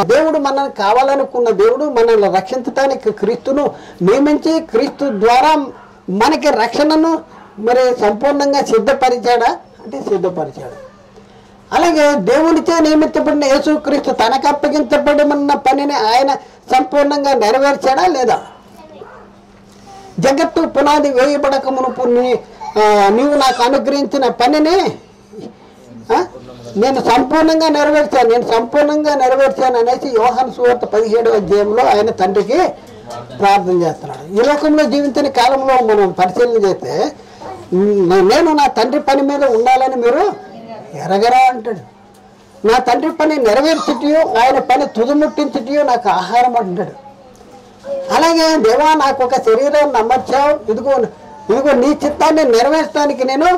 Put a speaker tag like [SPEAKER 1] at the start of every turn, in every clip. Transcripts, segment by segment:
[SPEAKER 1] దేవుడు మనల్ని కావాలనుకున్న దేవుడు మనల్ని రక్షించడానికి క్రీస్తును నియమించి క్రీస్తు ద్వారా మనకి రక్షణను మరి సంపూర్ణంగా సిద్ధపరిచాడా అంటే సిద్ధపరిచాడు. అలాగే దేవునిచే నియమించబడిన యేసుక్రీస్తు తనకు అప్పగించబడిన పనిని ఆయన సంపూర్ణంగా నెరవేర్చాడా లేదా? జగత్తు పునాది వేయబడక మునుపు నీవు నాకు అనుగ్రహించిన పనిని నేను సంపూర్ణంగా నెరవేర్చాను అనేసి యోహాను సువార్త 17వ అధ్యాయంలో ఆయన తండ్రికి ప్రార్థన చేస్తున్నాడు. ఈ లోకంలో జీవించిన కాలంలో మనం పరిశీలన చేస్తే నేను నా తండ్రి పని మీద ఉండాలని మీరు ఎరగరా అంటాడు. నా తండ్రి పని నెరవేర్చుటయో ఆయన పని తుదిముట్టించుటయో నాకు ఆహారం అంటాడు. అలాగే దేవా నాకు ఒక శరీరాన్ని అమర్చావు, ఇదిగో నీ చిత్తాన్ని నెరవేర్చడానికి నేను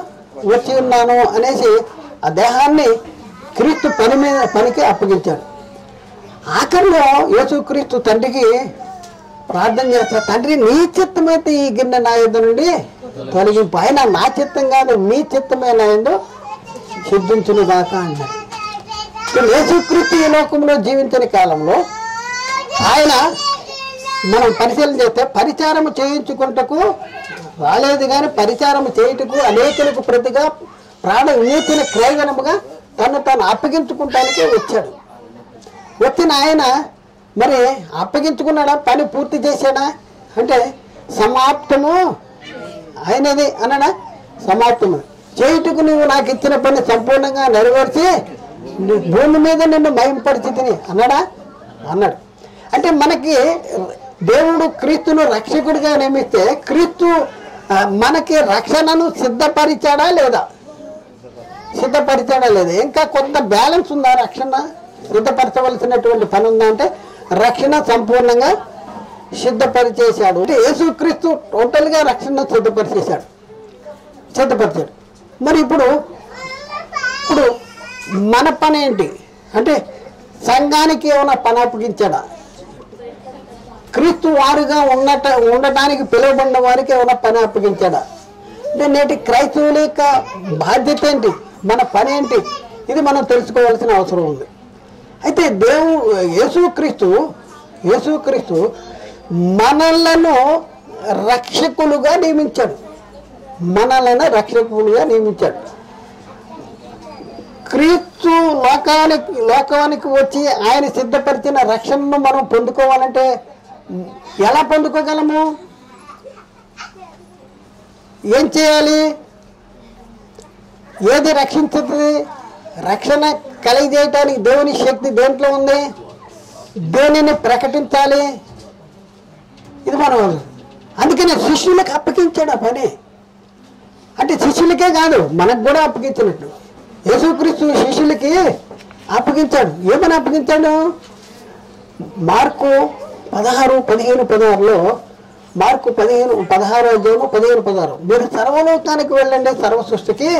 [SPEAKER 1] వచ్చి ఉన్నాను అనేసి ఆ దేహాన్ని క్రీస్తు పనికి అప్పగించాడు. ఆఖరిలో యేసుక్రీస్తు తండ్రికి ప్రార్థన చేస్తా, తండ్రి నీ చిత్తమైతే ఈ గిన్నె నా యుద్ధ నుండి తొలగింపు, ఆయన నా చిత్తం కాదు మీ చిత్తమే నా యుద్ధ సిద్ధించును దాకా అన్నాడు. యేసుక్రీస్తు ఈ లోకంలో జీవించిన కాలంలో ఆయన మనం పరిశీలన చేస్తే పరిచారము చేయించుకుంటకు రాలేదు, కానీ పరిచారము చేయుటకు అనేకులకు ప్రతిగా ప్రాణ విమోచన క్రయగనముగా తాను అప్పగించుకుంటానికే వచ్చాడు. వచ్చిన ఆయన మరి అప్పగించుకున్నాడా, పని పూర్తి చేశాడా అంటే సమాప్తము అయినది అన్నాడా? సమాప్తము చేయుటకు నువ్వు నాకు ఇచ్చిన పని సంపూర్ణంగా నెరవేర్చి భూమి మీద నిన్ను మహింపరిచితిని అన్నాడా? అన్నాడు. అంటే మనకి దేవుడు క్రీస్తును రక్షకుడిగా నియమిస్తే క్రీస్తు మనకి రక్షణను సిద్ధపరిచాడా లేదా? ఇంకా కొంత బ్యాలెన్స్ ఉందా? రక్షణ సిద్ధపరచవలసినటువంటి పని ఉందా అంటే రక్షణ సంపూర్ణంగా సిద్ధపరిచేశాడు. అంటే యేసుక్రీస్తు టోటల్గా రక్షణ సిద్ధపరిచాడు. మరి ఇప్పుడు మన పని ఏంటి అంటే సంఘానికి ఏమైనా పని అప్పగించాడా? క్రీస్తు వారుగా ఉండటానికి పిలువబడిన వారికి ఏమైనా పని అప్పగించాడా? అంటే నేటి క్రైస్తవుల యొక్క బాధ్యత ఏంటి, మన పని ఏంటి, ఇది మనం తెలుసుకోవాల్సిన అవసరం ఉంది. అయితే యేసుక్రీస్తు మనలను రక్షకులుగా నియమించాడు. క్రీస్తు లోకానికి వచ్చి ఆయన సిద్ధపరిచిన రక్షణను మనం పొందుకోవాలంటే ఎలా పొందుకోగలము? ఏం చేయాలి? ఏది రక్షించుతుంది? రక్షణ కలిగజేయటానికి దేవుని శక్తి దేంట్లో ఉంది? దేనిని ప్రకటించాలి? ఇది మనం అందుకనే శిష్యులకు అప్పగించాడు ఆ పని. అంటే శిష్యులకే కాదు మనకు కూడా అప్పగించినట్టు యేసుక్రీస్తు శిష్యులకి అప్పగించాడు. ఏమని అప్పగించాడు? మార్కు 16:15-16లో మార్కు 16:15-16 మీరు సర్వలోకానికి వెళ్ళండి, సర్వ సృష్టికి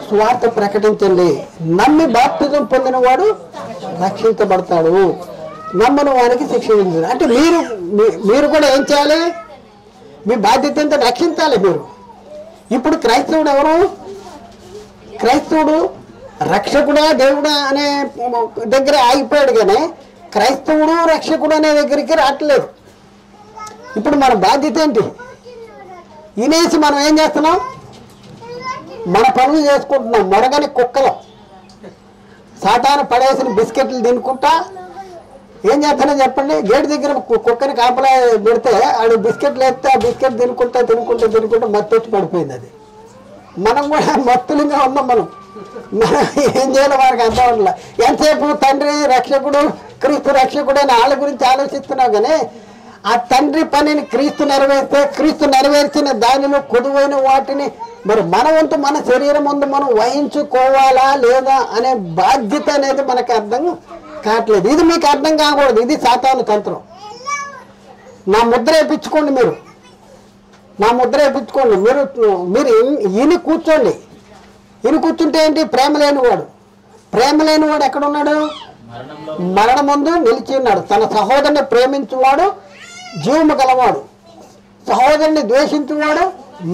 [SPEAKER 1] స్వార్థ ప్రకటించండి, నమ్మి బాప్తిజం పొందిన వాడు రక్షించబడతాడు, నమ్మని వానికి శిక్ష ఉంది. అంటే మీరు కూడా ఏం చేయాలి? మీ బాధ్యత ఎంత? రక్షించాలి మీరు. ఇప్పుడు క్రైస్తవుడు ఎవరు? క్రైస్తవుడు రక్షకుడా దేవుడా అనే దగ్గర ఆగిపోయాడు, కానీ క్రైస్తవుడు రక్షకుడు అనే దగ్గరికి రావట్లేదు. ఇప్పుడు మన బాధ్యత ఏంటి? వినేసి మనం ఏం చేస్తున్నాం? మన పనులు చేసుకుంటున్నాం. మొరగని కుక్కలు సాతాను పడేసిన బిస్కెట్లు తినుకుంటా ఏం చేస్తానో చెప్పండి. గేటు దగ్గర కుక్కని కాపలా పెడితే ఆడు బిస్కెట్లు వేస్తే ఆ బిస్కెట్ తినుకుంటా మత్తు వచ్చి పడిపోయింది. అది మనం కూడా మత్తులుగా ఉన్నాం. మనం ఏం చేయాలో వారికి అర్థం అవ్వట్లే. ఎంతసేపు తండ్రి రక్షకుడు క్రీస్తు రక్షకుడు అని వాళ్ళ గురించి ఆలోచిస్తున్నావు, కానీ ఆ తండ్రి పనిని క్రీస్తు నెరవేర్చిన దానిలో కొదువైన వాటిని మరి మన వంతు మన శరీరం ముందు మనం వహించుకోవాలా లేదా అనే బాధ్యత అనేది మనకు అర్థం కావట్లేదు. ఇది మీకు అర్థం కాకూడదు. ఇది సాతాను తంత్రం. నా ముద్ర వేయించుకోండి, మీరు ఈయన కూర్చోండి. ఈయన కూర్చుంటే ఏంటి? ప్రేమ లేనివాడు ఎక్కడున్నాడు? మరణం ముందు నిలిచి ఉన్నాడు. తన సహోదరుని ప్రేమించువాడు జీవము గలవాడు, సహోదరుని ద్వేషించువాడు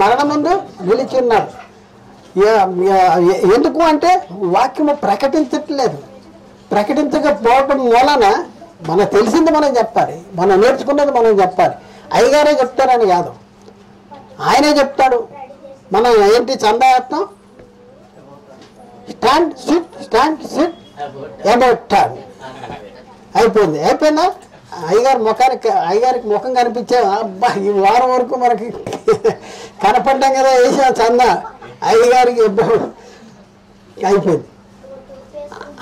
[SPEAKER 1] మరణం ముందు నిలిచి ఉన్నాడు. ఎందుకు అంటే వాక్యము ప్రకటించట్లేదు. ప్రకటించకపోవటం మూలన మనకు తెలిసింది మనం చెప్పాలి, మనం నేర్చుకున్నది మనం చెప్పాలి. అయ్యగారే చెప్తారని కాదు, ఆయనే చెప్తాడు. మనం ఏంటి చందాయత్నం, స్టాండ్ సిట్ అబౌట్ టర్న్ అయిపోయిందా. అయ్యగారికి ముఖం కనిపించే అబ్బా ఈ వారం వరకు మనకి కనపడ్డాం కదా వేసా చందా, అయ్యగారికి అయిపోయింది.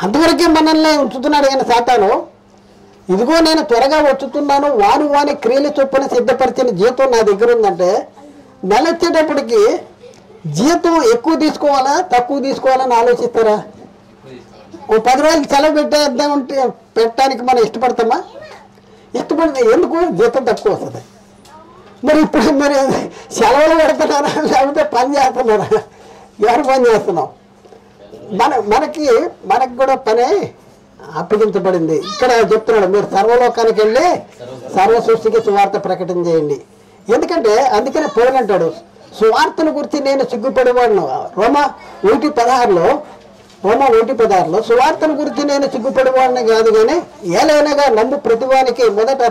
[SPEAKER 1] అంతవరకే మనల్ని ఉంచుతున్నాడు. కానీ సాతాను ఇదిగో నేను త్వరగా వచ్చుతున్నాను, వాని క్రియలు చొప్పున సిద్ధపరిచిన జీతం నా దగ్గర ఉందంటే, నెల వచ్చేటప్పటికి జీతం ఎక్కువ తీసుకోవాలా తక్కువ తీసుకోవాలని ఆలోచిస్తారా? ఓ 10 రోజులు సెలవు పెట్టడానికి మనం ఇష్టపడతామా? ఇష్టపడితే ఎందుకు జీతం తక్కువ వస్తుంది. మరి ఇప్పుడు మరి సెలవులు పెడుతున్నారా లేకపోతే పని చేస్తున్నారా? ఎవరు పని చేస్తున్నాం? మనకి కూడా పని అప్పగించబడింది. ఇక్కడ చెప్తున్నాడు, మీరు సర్వలోకానికి వెళ్ళి సర్వ సృష్టికి సువార్త ప్రకటన చేయండి. ఎందుకంటే అందుకనే పౌలంటాడు, సువార్తను గురించి నేను సిగ్గుపడేవాడును. రోమా 1:16 సువార్తను గురించి నేను సిగ్గుపడేవాడిని కాదు, కానీ ఏలైనగా నమ్ము ప్రతివానికి మొదట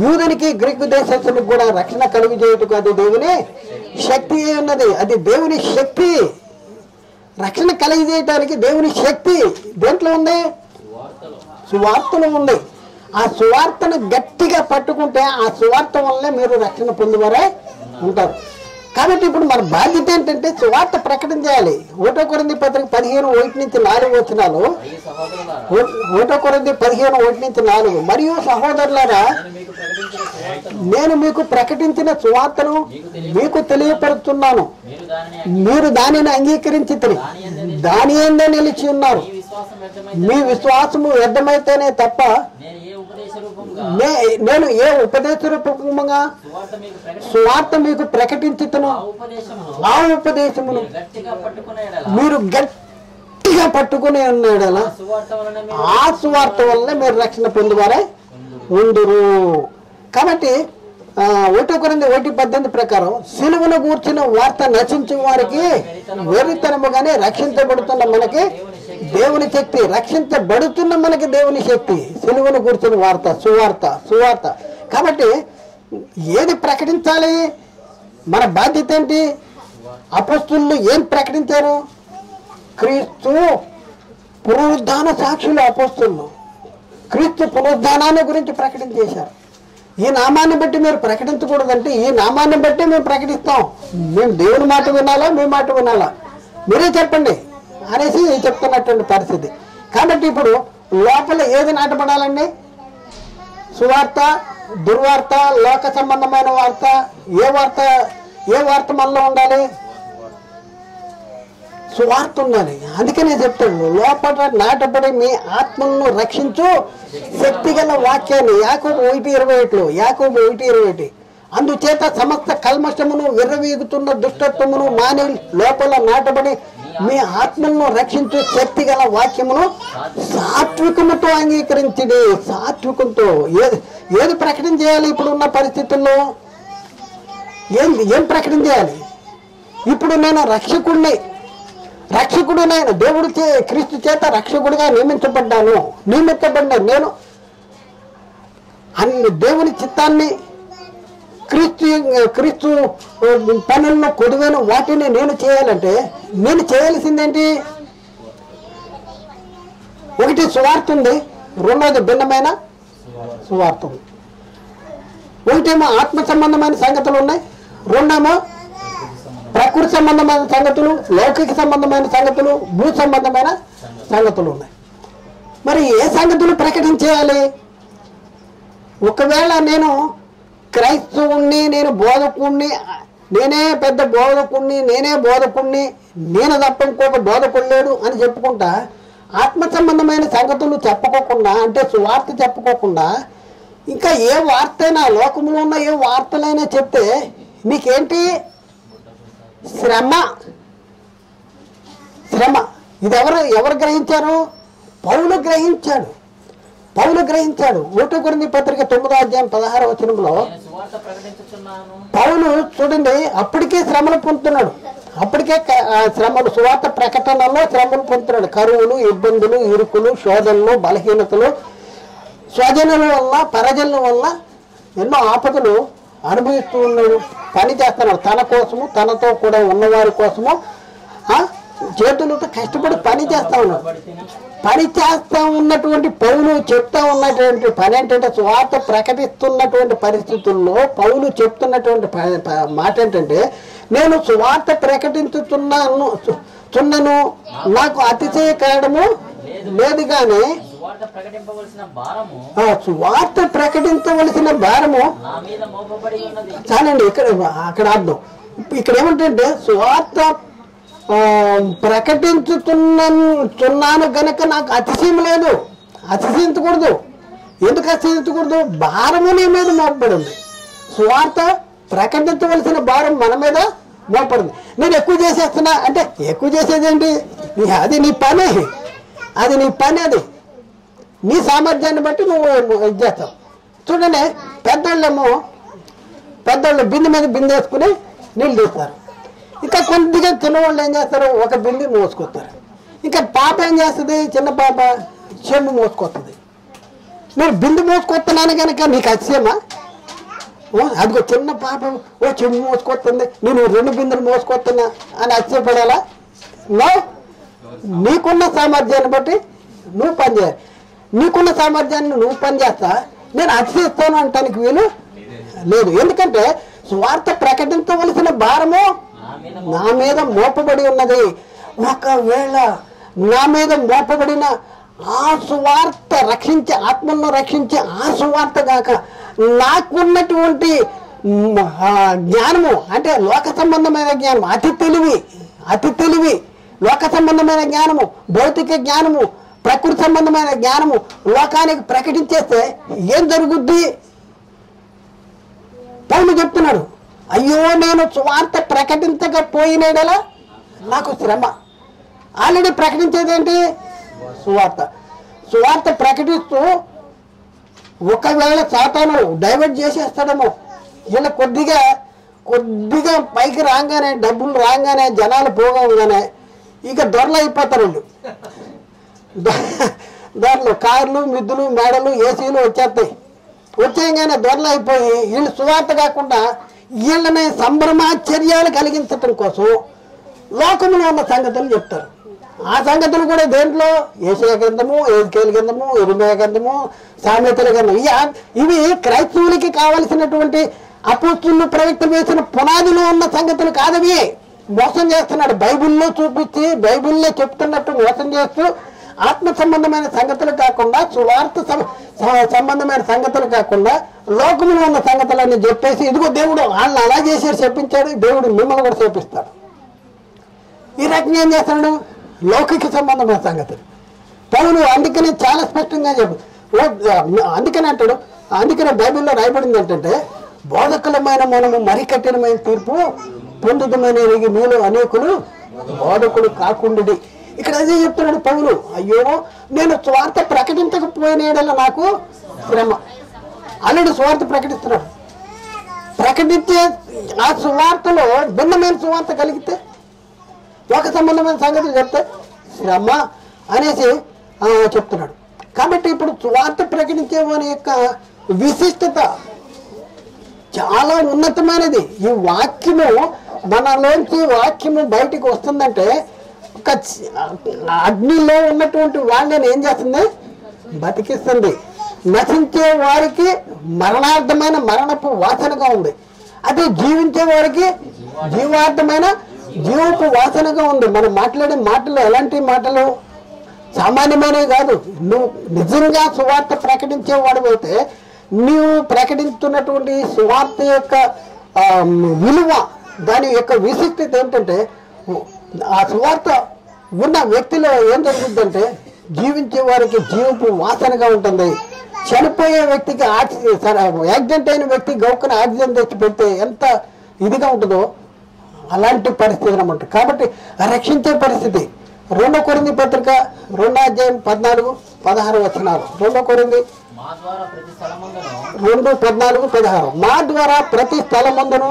[SPEAKER 1] యూదునికి గ్రీకు దేశస్తునికి కూడా రక్షణ కలుగు చేయుటకు అది దేవుని శక్తి ఉన్నది. అది దేవుని శక్తి. రక్షణ కలిగజేయటానికి దేవుని శక్తి దేంట్లో ఉంది? సువార్తలో ఉంది. ఆ సువార్తను గట్టిగా పట్టుకుంటే ఆ సువార్త వల్లే మీరు రక్షణ పొందువారే ఉంటారు. కాబట్టి ఇప్పుడు మన బాధ్యత ఏంటంటే సువార్త ప్రకటన చేయాలి. 1 కొరింథీ పత్రిక 15:1-4 వచనాలు. 1 కొరింథీ 15:1-4 మరియు సహోదరులారా, నేను మీకు ప్రకటించిన సువార్తను మీకు తెలియపరుస్తున్నాను. మీరు దానిని అంగీకరించి దాని యందే నిలిచి ఉన్నారు. మీ విశ్వాసము వ్యర్థమైతేనే తప్ప నేను ఏ ఉపదేశ రూపంగా సువార్త మీకు ప్రకటించుతును, ఆ ఉపదేశమును మీరు గట్టిగా పట్టుకునే ఉన్నాడు. అలా ఆ సువార్త వల్ల మీరు రక్షణ పొందువారే ఉందురు. కాబట్టి 1 కొరింథీ 1:18 ప్రకారం సిలువను గూర్చిన వార్త నశించిన వారికి వెర్రితనముగానే రక్షించబడుతున్న మనకి దేవుని శక్తి, రక్షించబడుతున్న మనకి దేవుని శక్తి. సిలువను గూర్చిన వార్త సువార్త. కాబట్టి ఏది ప్రకటించాలి? మన బాధ్యత ఏంటి? అపొస్తలులు ఏం ప్రకటించారు? క్రీస్తు పునరుద్ధాన సాక్షులు అపొస్తలులు క్రీస్తు పునరుద్ధానాన్ని గురించి ప్రకటించేశారు. ఈ నామాన్ని బట్టి మీరు ప్రకటించకూడదంటే, ఈ నామాన్ని బట్టి మేము ప్రకటిస్తాం, మేము దేవుని మాట వినాలా మీ మాట వినాలా మీరే చెప్పండి అనేసి చెప్తున్నటువంటి పరిస్థితి. కాబట్టి ఇప్పుడు లోపల ఏది నాటపడాలండి? సువార్త, దుర్వార్త, లోక సంబంధమైన వార్త. ఏ వార్త మనలో ఉండాలి? సువార్త ఉండాలి. అందుకనే చెప్తాడు, లోపల నాటపడి మీ ఆత్మలను రక్షించు శక్తిగల వాక్యాన్ని. యాకోబు 1:28 అందుచేత సమస్త కల్మషమును విర్రవీగుతున్న దుష్టత్వమును మాని లోపల నాటబడి మీ ఆత్మలను రక్షించు శక్తిగల వాక్యమును సాత్వికముతో అంగీకరించండి. సాత్వికంతో ఏది ప్రకటన చేయాలి? ఇప్పుడున్న పరిస్థితుల్లో ఏం ప్రకటన చేయాలి? ఇప్పుడు నేను రక్షకుడునైన దేవుడు క్రీస్తు చేత రక్షకుడిగా నియమించబడ్డాను. నేను అన్ని దేవుని చిత్తాన్ని, క్రీస్తు పనులను కొదువైన వాటిని నేను చేయాలంటే నేను చేయాల్సిందేంటి? ఒకటి సువార్త ఉంది, రెండోది భిన్నమైన సువార్త ఉంది. ఒకటేమో ఆత్మ సంబంధమైన సంగతులు ఉన్నాయి, రెండేమో ప్రకృతి సంబంధమైన సంగతులు, లౌకిక సంబంధమైన సంగతులు, భూ సంబంధమైన సంగతులు ఉన్నాయి. మరి ఏ సంగతులు ప్రకటించేయాలి? ఒకవేళ నేను క్రైస్తవుణ్ణి, నేను బోధకుణ్ణి, నేనే పెద్ద బోధకుణ్ణి, నేను తప్ప ఇంకొక బోధకుడు లేడు అని చెప్పుకుంటా ఆత్మ సంబంధమైన సంగతులు చెప్పుకోకుండా, అంటే సువార్త చెప్పుకోకుండా ఇంకా ఏ వార్త అయినా, లోకంలో ఉన్న ఏ వార్తలైనా చెప్తే నీకేంటి? శ్రమ. ఇది ఎవరు గ్రహించారు? పౌలు గ్రహించాడు. 1 కొరింథీ పత్రిక 9:16 వచనంలో పౌలు చూడండి, అప్పటికే శ్రమలు పొందుతున్నాడు. అప్పటికే శ్రమలు, సువార్త ప్రకటనలో శ్రమలు పొందుతున్నాడు. కరువులు, ఇబ్బందులు, ఇరుకులు, శోధనలు, బలహీనతలు, స్వజనుల వల్ల పరజనుల వల్ల ఎన్నో ఆపదలు అనుభవిస్తూ ఉన్నాడు. పని చేస్తున్నాడు తన కోసము, తనతో కూడా ఉన్నవారి కోసము చేతులతో కష్టపడి పని చేస్తా ఉన్నాడు. పని చేస్తా ఉన్నటువంటి పౌలు చెప్తా ఉన్నటువంటి పని ఏంటంటే, సువార్త ప్రకటిస్తున్నటువంటి పరిస్థితుల్లో పౌలు చెప్తున్నటువంటి మాట ఏంటంటే, నేను సువార్త ప్రకటించుతున్నాను నాకు అతిశయ కారణము లేదు కానీ సువార్త ప్రకటించవలసిన భారము చాలండి. అక్కడ అర్థం ఇక్కడ ఏమంటే, సువార్త ప్రకటించుతున్నాను గనక నాకు అతిశయం లేదు. అతిశయించకూడదు. ఎందుకు అతిశయించకూడదు? భారము నీ మీద మోపబడింది. సువార్త ప్రకటించవలసిన భారం మన మీద మోపడింది. నేను ఎక్కువ చేసేస్తున్నా అంటే ఎక్కువ చేసేది ఏంటి? అది నీ పని, అది నీ పని, అది నీ సామర్థ్యాన్ని బట్టి నువ్వు ఇది చేస్తావు. చూడండి, పెద్దోళ్ళు బిందె మీద బిందె వేసుకుని నీళ్ళు తీస్తారు. ఇంకా కొద్దిగా చిన్నవాళ్ళు ఏం చేస్తారు? ఒక బిందె మోసుకొస్తారు. ఇంకా పాప ఏం చేస్తుంది? చిన్న పాప చెంబు మోసుకొస్తుంది. నేను బిందె మోసుకొస్తున్నాను కనుక నీకు అతిశయమా? అదిగో చిన్న పాప చెంబు మోసుకొస్తుంది, నేను 2 బిందెలు మోసుకొస్తున్నా అని అతిశయపడాలా? నీకున్న సామర్థ్యాన్ని బట్టి నువ్వు పని చేయాలి. నీకున్న సామర్థ్యాన్ని నువ్వు పని చేస్తా నేను అతిశయిస్తాను అంటానికి వీలు లేదు. ఎందుకంటే సువార్త ప్రకటించవలసిన భారము నా మీద మోపబడి ఉన్నది. ఒకవేళ నా మీద మోపబడిన ఆ సువార్త రక్షించే, ఆత్మలను రక్షించే ఆ సువార్త కాక నాకున్నటువంటి జ్ఞానము అంటే లోక సంబంధమైన జ్ఞానం, అతి తెలివి లోక సంబంధమైన జ్ఞానము, భౌతిక జ్ఞానము, ప్రకృతి సంబంధమైన జ్ఞానము లోకానికి ప్రకటించేస్తే ఏం జరుగుద్ది? పౌలు చెప్తున్నాడు, అయ్యో నేను సువార్త ప్రకటించకపోయినాడలా నాకు శ్రమ. ఆల్రెడీ ప్రకటించేది ఏంటి? సువార్త ప్రకటిస్తూ ఒకవేళ సాతాను డైవర్ట్ చేసేస్తాడేమో. వీళ్ళ కొద్దిగా పైకి రాగానే, డబ్బులు రాగానే, జనాలు పోగానే ఇక దొరలు అయిపోతారు. వీళ్ళు దొరలు, కార్లు, మిద్దులు, మేడలు, ఏసీలు వచ్చేయగానే దొరలు అయిపోయి వీళ్ళు సువార్త కాకుండా వీళ్ళని సంభ్రమాశ్చర్యాలు కలిగించటం కోసం లోకంలో ఉన్న సంగతులు చెప్తారు. ఆ సంగతులు కూడా దేంట్లో? ఏషియా గ్రంథము, ఎజ్కేలు గ్రంథము, ఇర్మీయా గ్రంథము, సామెతల గ్రంథం. ఇవి క్రైస్తవులకి కావలసినటువంటి అపోస్తులు ప్రవక్తలు వేసిన పునాదిలో ఉన్న సంగతులు కాదవి. మోసం చేస్తున్నాడు. బైబిల్లో చూపించి బైబిల్లో చెప్తున్నట్టు మోసం చేస్తూ ఆత్మ సంబంధమైన సంగతులు కాకుండా, సువార్త సంబంధమైన సంగతులు కాకుండా లోకంలో ఉన్న సంగతులన్నీ చెప్పేసి ఇదిగో దేవుడు వాళ్ళని అలా చేసేసి చెప్పించాడు, దేవుడు మిమ్మల్ని కూడా చేపిస్తాడు. ఈ రకంగా ఏం చేస్తాడు? లౌకిక సంబంధమైన సంగతులు. పౌలు అందుకనే చాలా స్పష్టంగా అందుకనే అంటాడు, అందుకనే బైబిల్లో రాయబడింది ఏంటంటే, బోధకులమైన మనము మరి కఠినమైన తీర్పు పొందుతామని మీలో అనేకులు బోధకులు కాకుండా. ఇక్కడ అదే చెప్తున్నాడు పౌలు, అయ్యో నేను స్వార్థ ప్రకటించకపోయిన నాకు శ్రమ. ఆల్రెడీ స్వార్థ ప్రకటిస్తున్నాడు. ప్రకటించే ఆ సువార్తలో భిన్నమైన సువార్త కలిగితే, ఒక సంబంధమైన సంగతులు చెప్తే శ్రమ అనేసి చెప్తున్నాడు. కాబట్టి ఇప్పుడు సువార్త ప్రకటించే వారి యొక్క విశిష్టత చాలా ఉన్నతమైనది. ఈ వాక్యము మనలోంచి వాక్యము బయటికి వస్తుందంటే ఒక అగ్నిలో ఉన్నటువంటి వాళ్ళని ఏం చేస్తుంది? బతికిస్తుంది. నశించే వారికి మరణార్థమైన మరణపు వాసనగా ఉంది. అదే జీవించే వారికి జీవార్థమైన జీవపు వాసనగా ఉంది. మనం మాట్లాడే మాటలు ఎలాంటి మాటలు? సామాన్యమైనవి కాదు. నువ్వు నిజంగా సువార్త ప్రకటించేవాడు అయితే నీవు ప్రకటిస్తున్నటువంటి సువార్త యొక్క విలువ, దాని యొక్క విశిష్టత ఏంటంటే, ఆ సువార్త ఉన్న వ్యక్తిలో ఏం జరుగుతుందంటే జీవించే వారికి జీవపు వాసనగా ఉంటుంది. చనిపోయే వ్యక్తికి యాక్సిడెంట్ అయిన వ్యక్తి గౌక్కున ఆక్సిజన్ తెచ్చి పెడితే ఎంత ఇదిగా ఉంటుందో అలాంటి పరిస్థితి అన్నమాట. కాబట్టి రక్షించే పరిస్థితి. 2 కొరింథీ పత్రిక 2:14-16 వచనాలు. 2 కొరింథీ 2:14-16. మా ద్వారా ప్రతి స్థలమందును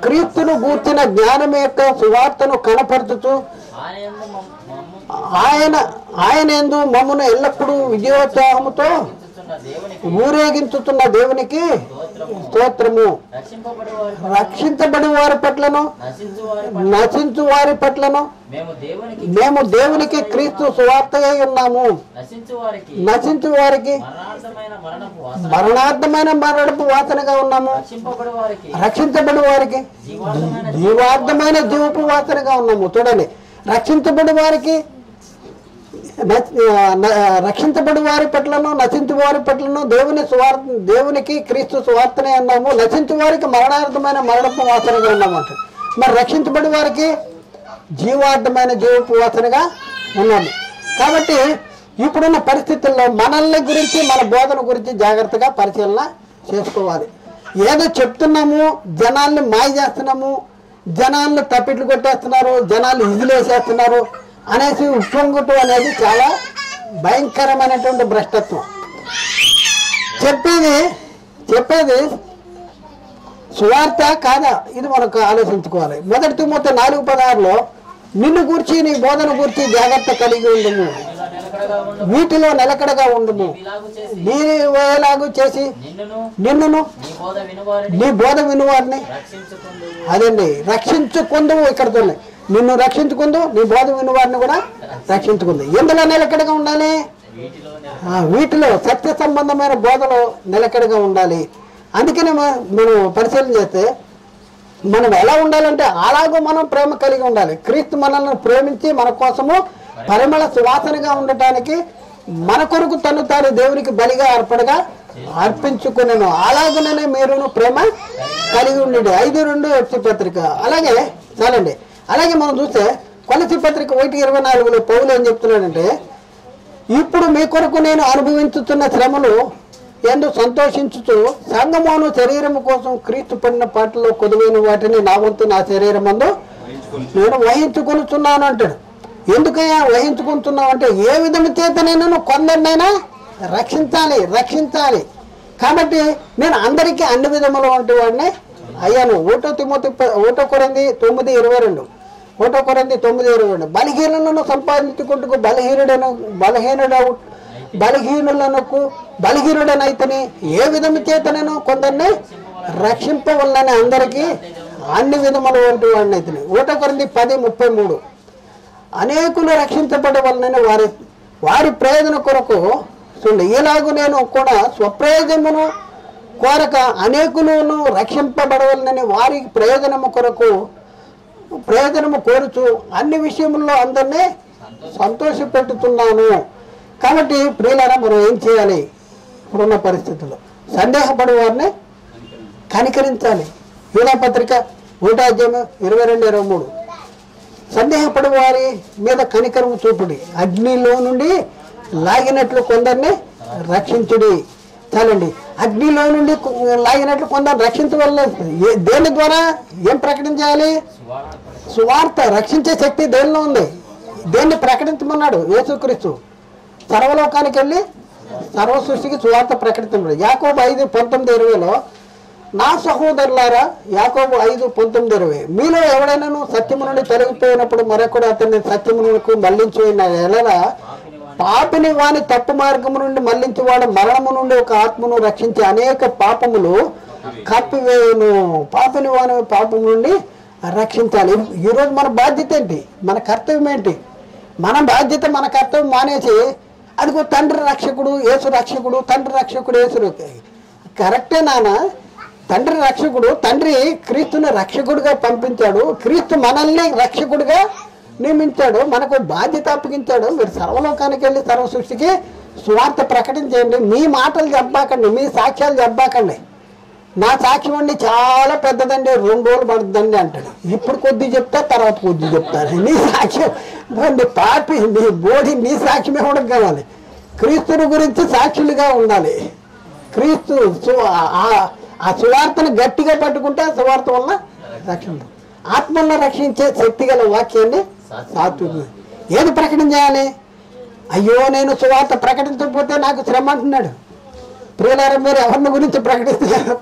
[SPEAKER 1] క్రీస్తును గూర్చిన జ్ఞానం యొక్క సువార్తను కనపరచుచు ఆయన యందు మమ్మను ఎల్లప్పుడూ విజయోత్సాహముతో ఊరేగించుతున్న దేవునికి స్తోత్రము. రక్షించబడి వారి పట్లను నశించు వారి పట్లను మేము దేవునికి క్రీస్తు సువార్తగా ఉన్నాము. నశించు వారికి మరణార్థమైన మరణపు వాసనగా ఉన్నాము. రక్షించబడి వారికి జీవార్థమైన జీవపు వాసనగా ఉన్నాము. చూడండి, రక్షించబడి వారికి రక్షించబడి వారి పట్లను నశించు వారి పట్లను దేవునికి క్రీస్తు సువార్తనే అన్నాము. నశించు వారికి మరణార్థమైన మరణపు వాసనగా ఉన్నామంట. మరి రక్షించబడి వారికి జీవార్థమైన జీవపు వాసనగా ఉన్నాము. కాబట్టి ఇప్పుడున్న పరిస్థితుల్లో మనల్ని గురించి మన బోధన గురించి జాగ్రత్తగా పరిశీలన చేసుకోవాలి. ఏదో చెప్తున్నాము, జనాల్ని మాయ చేస్తున్నాము, జనాలను తప్పిట్లు కొట్టేస్తున్నారు, జనాలు ఇదిలేసేస్తున్నారు అనేసి ఉప్పొంగటం అనేది చాలా భయంకరమైనటువంటి భ్రష్టత్వం. చెప్పేది సువార్త కాదా, ఇది మనకు ఆలోచించుకోవాలి. 1 తిమోతి 4:16 నిన్ను గూర్చి నీ బోధన గూర్చి జాగ్రత్త కలిగి ఉండము, వీటిలో నిలకడగా ఉండము, నీవేలాగూ చేసి నిన్నును నీ బోధ వినువారిని అదండి రక్షించుకుందువు. ఇక్కడ నిన్ను రక్షించుకుందు, నీ బోధ వినువారిని కూడా రక్షించుకుంది. ఎందులో నిలకడగా ఉండాలి? వీటిలో సత్య సంబంధమైన బోధలో నిలకడగా ఉండాలి. అందుకనే మనం పరిశీలన చేస్తే మనం ఎలా ఉండాలంటే అలాగూ మనం ప్రేమ కలిగి ఉండాలి. క్రీస్తు మనల్ని ప్రేమించి మన కోసము పరిమళ సువాసనగా ఉండటానికి మన కొరకు తను తాను దేవునికి బలిగా అర్పించుకునేను. అలాగనే మీరును ప్రేమ కలిగి ఉండండి. 5:2 ఎఫెసీ పత్రిక. అలాగే చాలండి. అలాగే మనం చూస్తే కొలసీ పత్రిక 1:24 పౌలు ఏం చెప్తున్నాడంటే, ఇప్పుడు మీ కొరకు నేను అనుభవించుతున్న శ్రమలు ఎందు సంతోషించుతూ సంగమును శరీరము కోసం క్రీస్తు పడిన పాటలో కొదువైన వాటిని నా వంతు నా శరీరం అందు నేను వహించుకొనుచున్నాను అంటాడు. ఎందుకయ్యా వహించుకుంటున్నావు అంటే, ఏ విధము చేత నేను కొందరినైనా రక్షించాలి. కాబట్టి నేను అందరికీ అన్ని విధములు వంటి వాడిని అయ్యాను. 1 కొరింథీ 9:22 బలహీనులను సంపాదించుకుంటూ బలహీనుడనైతని ఏ విధము చేతనను కొందరిని రక్షింపవల్లని అందరికీ అన్ని విధములు వంటి వాడిని అయితని. 1 కొరింథీ 10:33 అనేకులు రక్షించబడవలనని వారి ప్రయోజన కొరకు చూడండి. ఇలాగూ నేను కూడా స్వప్రయోజనమును కోరక అనేకులను రక్షింపబడవలనని వారి ప్రయోజనము కోరుచు అన్ని విషయముల్లో అందరినీ సంతోషపెట్టుతున్నాను. కాబట్టి ప్రియులారా, మనం ఏం చేయాలి? ఇప్పుడున్న పరిస్థితుల్లో సందేహపడే వారిని కనికరించాలి. యూదా పత్రిక 1:22-23 సందేహపడే వారి మీద కనికరము చూపుడి, అగ్నిలో నుండి లాగినట్లు కొందరిని రక్షించుడి. చాలండి, అగ్నిలో నుండి లాగినట్లు కొందరు రక్షించవల్ల దేని ద్వారా ఏం ప్రకటించాలి? సువార్త. రక్షించే శక్తి దేనిలో ఉంది? దేన్ని ప్రకటించమన్నాడు? యేసుక్రీస్తు సర్వలోకానికి వెళ్ళి సర్వ సృష్టికి సువార్త ప్రకటించమన్నాడు. యాకోబు 5:19-20 నా సహోదరులారా, యాకోబు 5:19-20 మీలో ఎవడైనాను సత్యము నుండి తొలగిపోయినప్పుడు మరొకడు అతన్ని సత్యమునకు మళ్లించిన ఎడల పాపిని వాని తప్పు మార్గము నుండి మళ్లించేవాడు మరణము నుండి ఒక ఆత్మను రక్షించి అనేక పాపములు కప్పివేయును. పాపిని వాని పాపం నుండి రక్షించాలి. ఈరోజు మన బాధ్యత ఏంటి? మన కర్తవ్యం ఏంటి? మన బాధ్యత, మన కర్తవ్యం మానేసి అదిగో తండ్రి రక్షకుడు యేసు రక్షకుడు, తండ్రి రక్షకుడు యేసు. కరెక్టే నాన్న, తండ్రి రక్షకుడు. తండ్రి క్రీస్తుని రక్షకుడిగా పంపించాడు, క్రీస్తు మనల్ని రక్షకుడిగా నియమించాడు, మనకు బాధ్యత అప్పగించాడు. మీరు సర్వలోకానికి వెళ్ళి సర్వ సృష్టికి సువార్త ప్రకటించండి. మీ మాటలు చెప్పాకండి, మీ సాక్ష్యాలు చెప్పాకండి. నా సాక్ష్యం అండి చాలా పెద్దదండి, 2 రోజులు పడుతుందండి అంటాడు. ఇప్పుడు కొద్ది చెప్తా, తర్వాత కొద్ది చెప్తాను. నీ సాక్ష్యం నీ పాపి, నీ బోడి, నీ సాక్ష్యమే ఉండదు కావాలి. క్రీస్తుని గురించి సాక్షులుగా ఉండాలి. క్రీస్తు ఆ సువార్తను గట్టిగా పట్టుకుంటే ఆ సువార్త వల్ల రక్షణ, ఆత్మలను రక్షించే శక్తి గల వాక్యాన్ని సాత్విక. ఏది ప్రకటించాలి? అయ్యో నేను సువార్త ప్రకటించకపోతే నాకు శ్రమ అంటున్నాడు. ప్రియులారా, మీరు ఎవరిని గురించి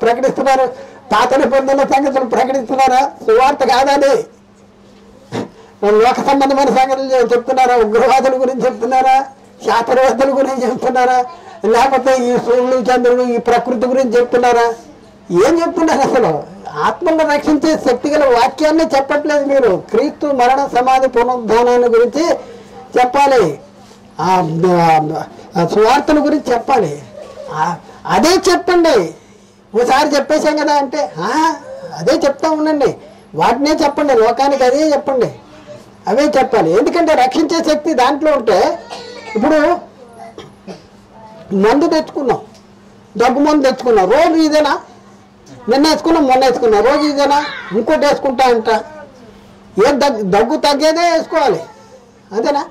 [SPEAKER 1] ప్రకటిస్తున్నారు? పాత నిబంధనల సంగతులు ప్రకటిస్తున్నారా? సువార్త కాదని లోక సంబంధమైన సంగతులు చెప్తున్నారా? ఉగ్రవాదుల గురించి చెప్తున్నారా? శాస్త్రవేత్తల గురించి చెప్తున్నారా? లేకపోతే ఈ సూర్యుడు చంద్రుడు ఈ ప్రకృతి గురించి చెప్తున్నారా? ఏం చెప్తున్నారు? అసలు ఆత్మను రక్షించే శక్తి గల వాక్యాన్ని చెప్పట్లేదు మీరు. క్రీస్తు మరణ సమాధి పునరుద్ధానాన్ని గురించి చెప్పాలి, సువార్తల గురించి చెప్పాలి. అదే చెప్పండి. ఒకసారి చెప్పేశాం కదా అంటే అదే చెప్తా ఉండండి, వాటినే చెప్పండి, లోకానికి అదే చెప్పండి, అవే చెప్పాలి. ఎందుకంటే రక్షించే శక్తి దాంట్లో ఉంటే, ఇప్పుడు మందు తెచ్చుకున్నాం, దగ్గు మందు తెచ్చుకున్నాం, రోజు ఇదేనా? నిన్న వేసుకున్నాం, మొన్న వేసుకున్నాం, రోజు ఇదేనా? ఇంకోటి వేసుకుంటా అంట. ఏ దగ్గు తగ్గేదే వేసుకోవాలి, అంతేనా?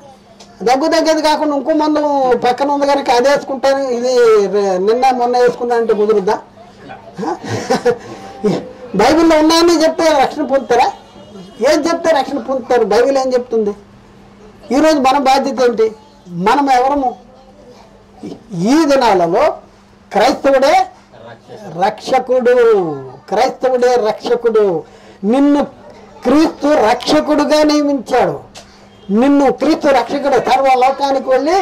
[SPEAKER 1] దగ్గు తగ్గేది కాకుండా ఇంకో మందు పక్కన ఉంది కనుక అదే వేసుకుంటాను, ఇది నిన్న మొన్న వేసుకున్నా అంటే కుదురుద్దా? బైబిల్లో ఉన్నాయని చెప్తే రక్షణ పొందుతారా? ఏం చెప్తే రక్షణ పొందుతారు? బైబిల్ ఏం చెప్తుంది? ఈరోజు మన బాధ్యత ఏంటి? మనం ఎవరము? ఈ దినాలలో క్రైస్తవుడే రక్షకుడు, క్రైస్తవుడే రక్షకుడు. నిన్ను క్రీస్తు రక్షకుడుగా నియమించాడు. నిన్ను క్రీస్తు రక్షకుడు. సర్వలోకానికి వెళ్ళి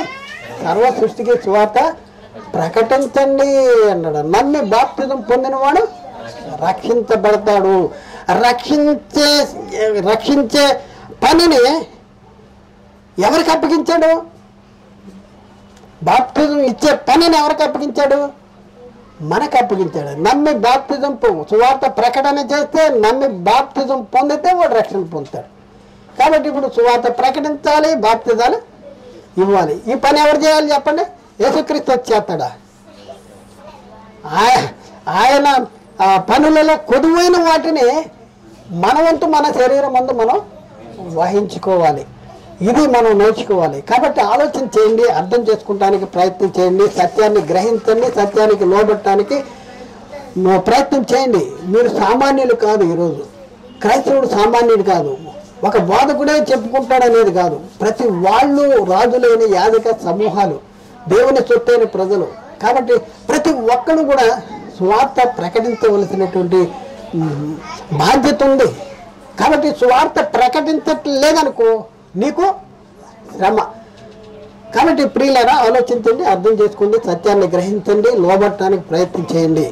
[SPEAKER 1] సర్వ సృష్టికి సువార్త ప్రకటించండి అన్నాడు. నమ్మి బాప్తిజం పొందినవాడు రక్షించబడతాడు. రక్షించే పనిని ఎవరికి అప్పగించాడు? బాప్తిజం ఇచ్చే పనిని ఎవరికి అప్పగించాడు? మనకు అప్పగించాడు. నమ్మి బాప్తిజం సువార్త ప్రకటన చేస్తే, నమ్మి బాప్తిజం పొందితే వాడు రక్షణ పొందుతాడు. కాబట్టి ఇప్పుడు సువార్త ప్రకటించాలి, బాప్తిజాలు ఇవ్వాలి. ఈ పని ఎవరు చేయాలి చెప్పండి? యేసుక్రీస్తు వచ్చేస్తాడా? ఆయన పనులలో కొదువైన వాటిని మన వంతు మన శరీరం ముందు మనం వహించుకోవాలి. ఇది మనం నేర్చుకోవాలి. కాబట్టి ఆలోచన చేయండి, అర్థం చేసుకుంటానికి ప్రయత్నం చేయండి, సత్యాన్ని గ్రహించండి, సత్యానికి లోబట్టడానికి ప్రయత్నం చేయండి. మీరు సామాన్యులు కాదు. ఈరోజు క్రైస్తవుడు సామాన్యుడు కాదు. ఒక బోధకుడే చెప్పుకుంటాడు అనేది కాదు. ప్రతి వాళ్ళు రాజులైన యాజక సమూహాలు, దేవుని సొత్తైన ప్రజలు. కాబట్టి ప్రతి ఒక్కరు కూడా సువార్త ప్రకటించవలసినటువంటి బాధ్యత ఉంది. కాబట్టి సువార్త ప్రకటించట్లేదనుకో నీకు శ్రమ. కాబట్టి ప్రియులారా, ఆలోచించండి, అర్థం చేసుకోండి, సత్యాన్ని గ్రహించండి, లోబట్టడానికి ప్రయత్నం చేయండి.